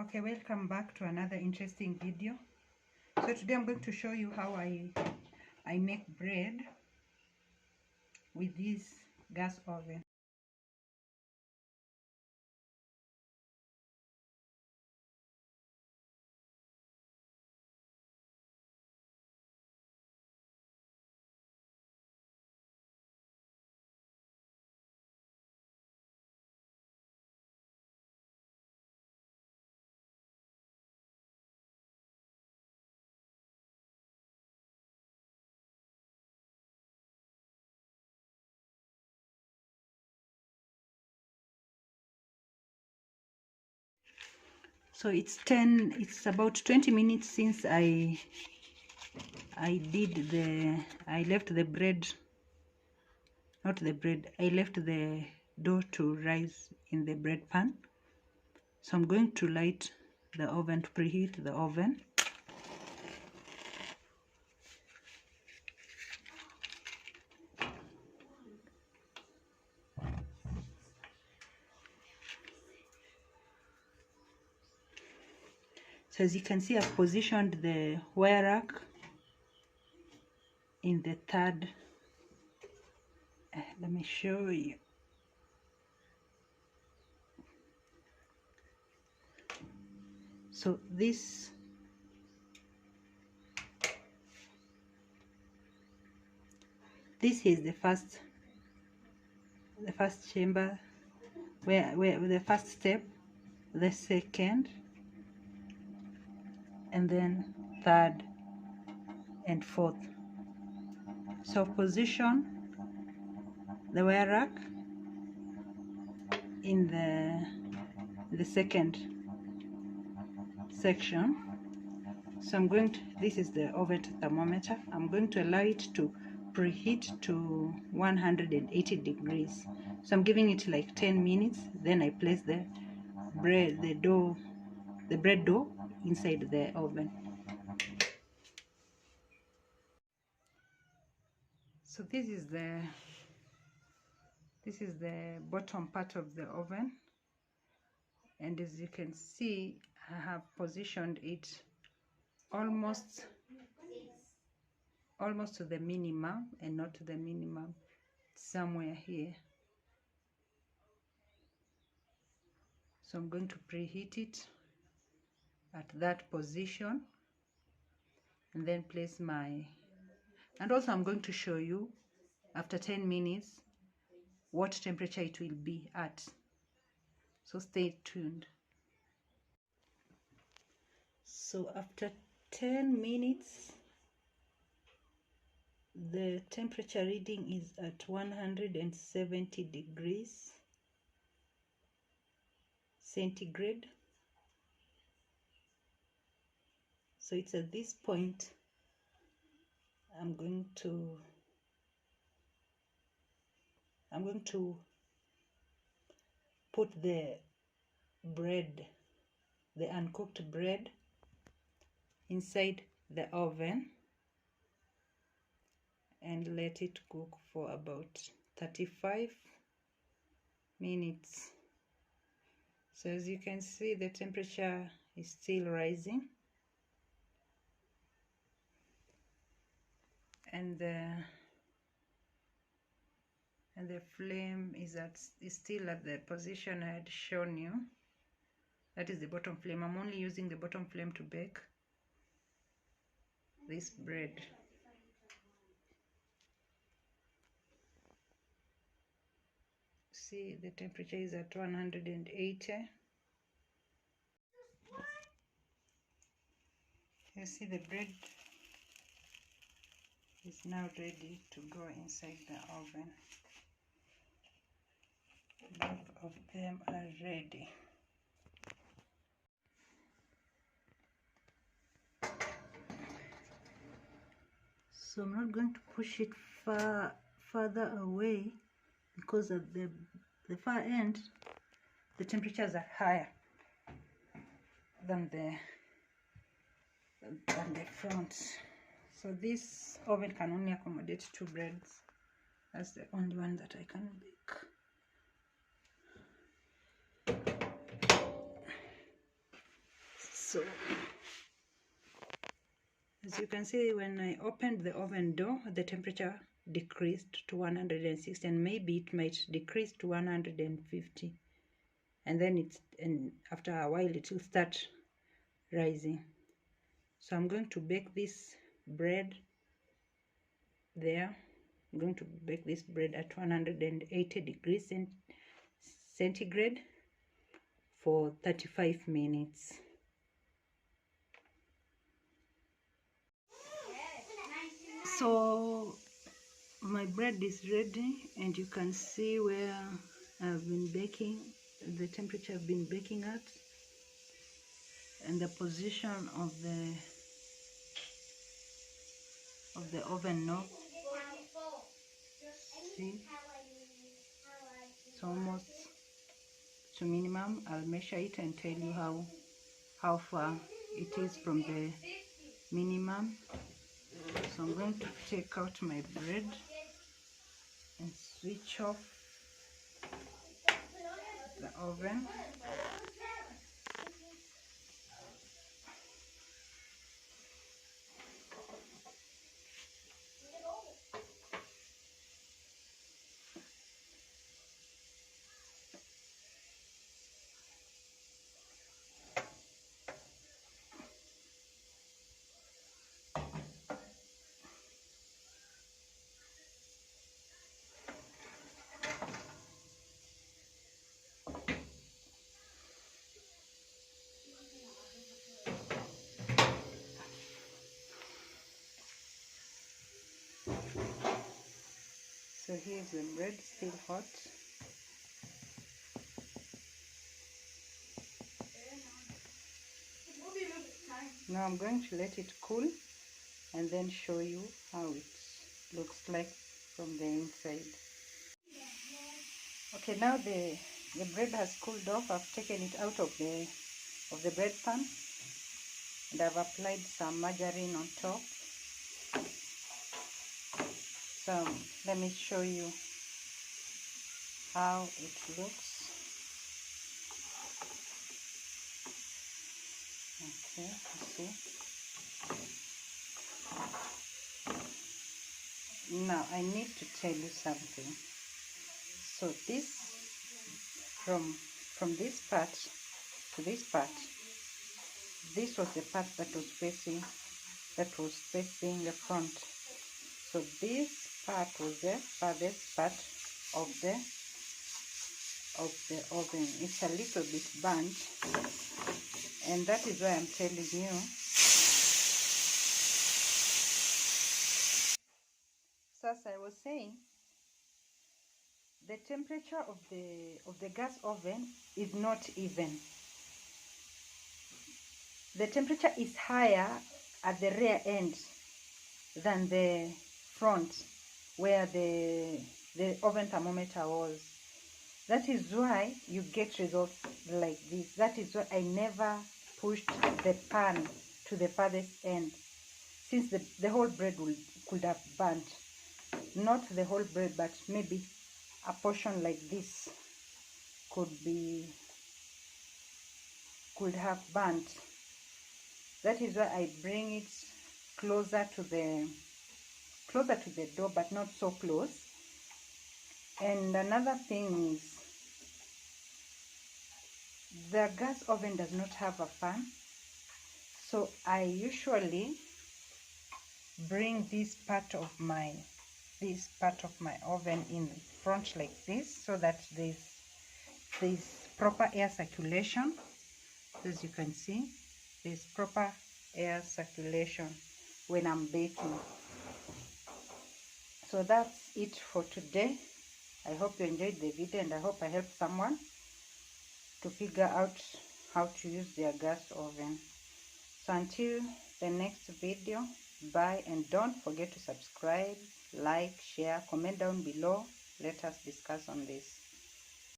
Okay, welcome back to another interesting video. So today I'm going to show you how I make bread with this gas oven. So it's about 20 minutes since I left the bread, not the bread, I left the dough to rise in the bread pan. So I'm going to light the oven to preheat the oven. So as you can see, I've positioned the wire rack in the third. Let me show you. So this is the first chamber, where the first step, the second, and then third and fourth. So position the wire rack in the second section. So I'm going to, this is the oven thermometer. I'm going to allow it to preheat to 180 degrees. So I'm giving it like 10 minutes. Then I place the bread dough inside the oven. So this is the bottom part of the oven, and as you can see, I have positioned it almost to the minimum, and not to the minimum, somewhere here. So I'm going to preheat it at that position, and then place my, and also I'm going to show you after 10 minutes what temperature it will be at. So stay tuned. So after 10 minutes, the temperature reading is at 170 degrees centigrade. So it's at this point I'm going to put the bread, the uncooked bread, inside the oven and let it cook for about 35 minutes. So as you can see, the temperature is still rising, and the flame is still at the position I had shown you. That is the bottom flame. I'm only using the bottom flame to bake this bread. See, the temperature is at 180. You see, the bread is now ready to go inside the oven. Both of them are ready. So I'm not going to push it further away, because at the far end the temperatures are higher than the front. So this oven can only accommodate 2 breads. That's the only one that I can bake. So as you can see, when I opened the oven door, the temperature decreased to 160, and maybe it might decrease to 150, and then after a while it will start rising. So I'm going to bake this bread there. I'm going to bake this bread at 180 degrees centigrade for 35 minutes. So my bread is ready, and you can see where I've been baking, the temperature I've been baking at, and the position of the oven knob. See, it's almost to minimum. I'll measure it and tell you how far it is from the minimum. So I'm going to take out my bread and switch off the oven. So here's the bread, still hot. Now I'm going to let it cool and then show you how it looks like from the inside. Okay, now the bread has cooled off. I've taken it out of the bread pan, and I've applied some margarine on top. So let me show you how it looks. Okay, you see. Now I need to tell you something. So this, from this part to this part, this was the part that was facing the front. So this part was the farthest part of the oven. It's a little bit burnt, and that is why I'm telling you. So as I was saying, the temperature of the gas oven is not even. The temperature is higher at the rear end than the front, where the oven thermometer was. That is why you get results like this. That is why I never pushed the pan to the farthest end, since the whole bread could have burnt. Not the whole bread, but maybe a portion like this could have burnt. That is why I bring it closer to the door, but not so close. And another thing is, the gas oven does not have a fan, so I usually bring this part of my oven in front like this, so that there's proper air circulation. As you can see, there's proper air circulation when I'm baking. So that's it for today. I hope you enjoyed the video, and I hope I helped someone to figure out how to use their gas oven. So until the next video, bye, and don't forget to subscribe, like, share, comment down below. Let us discuss on this.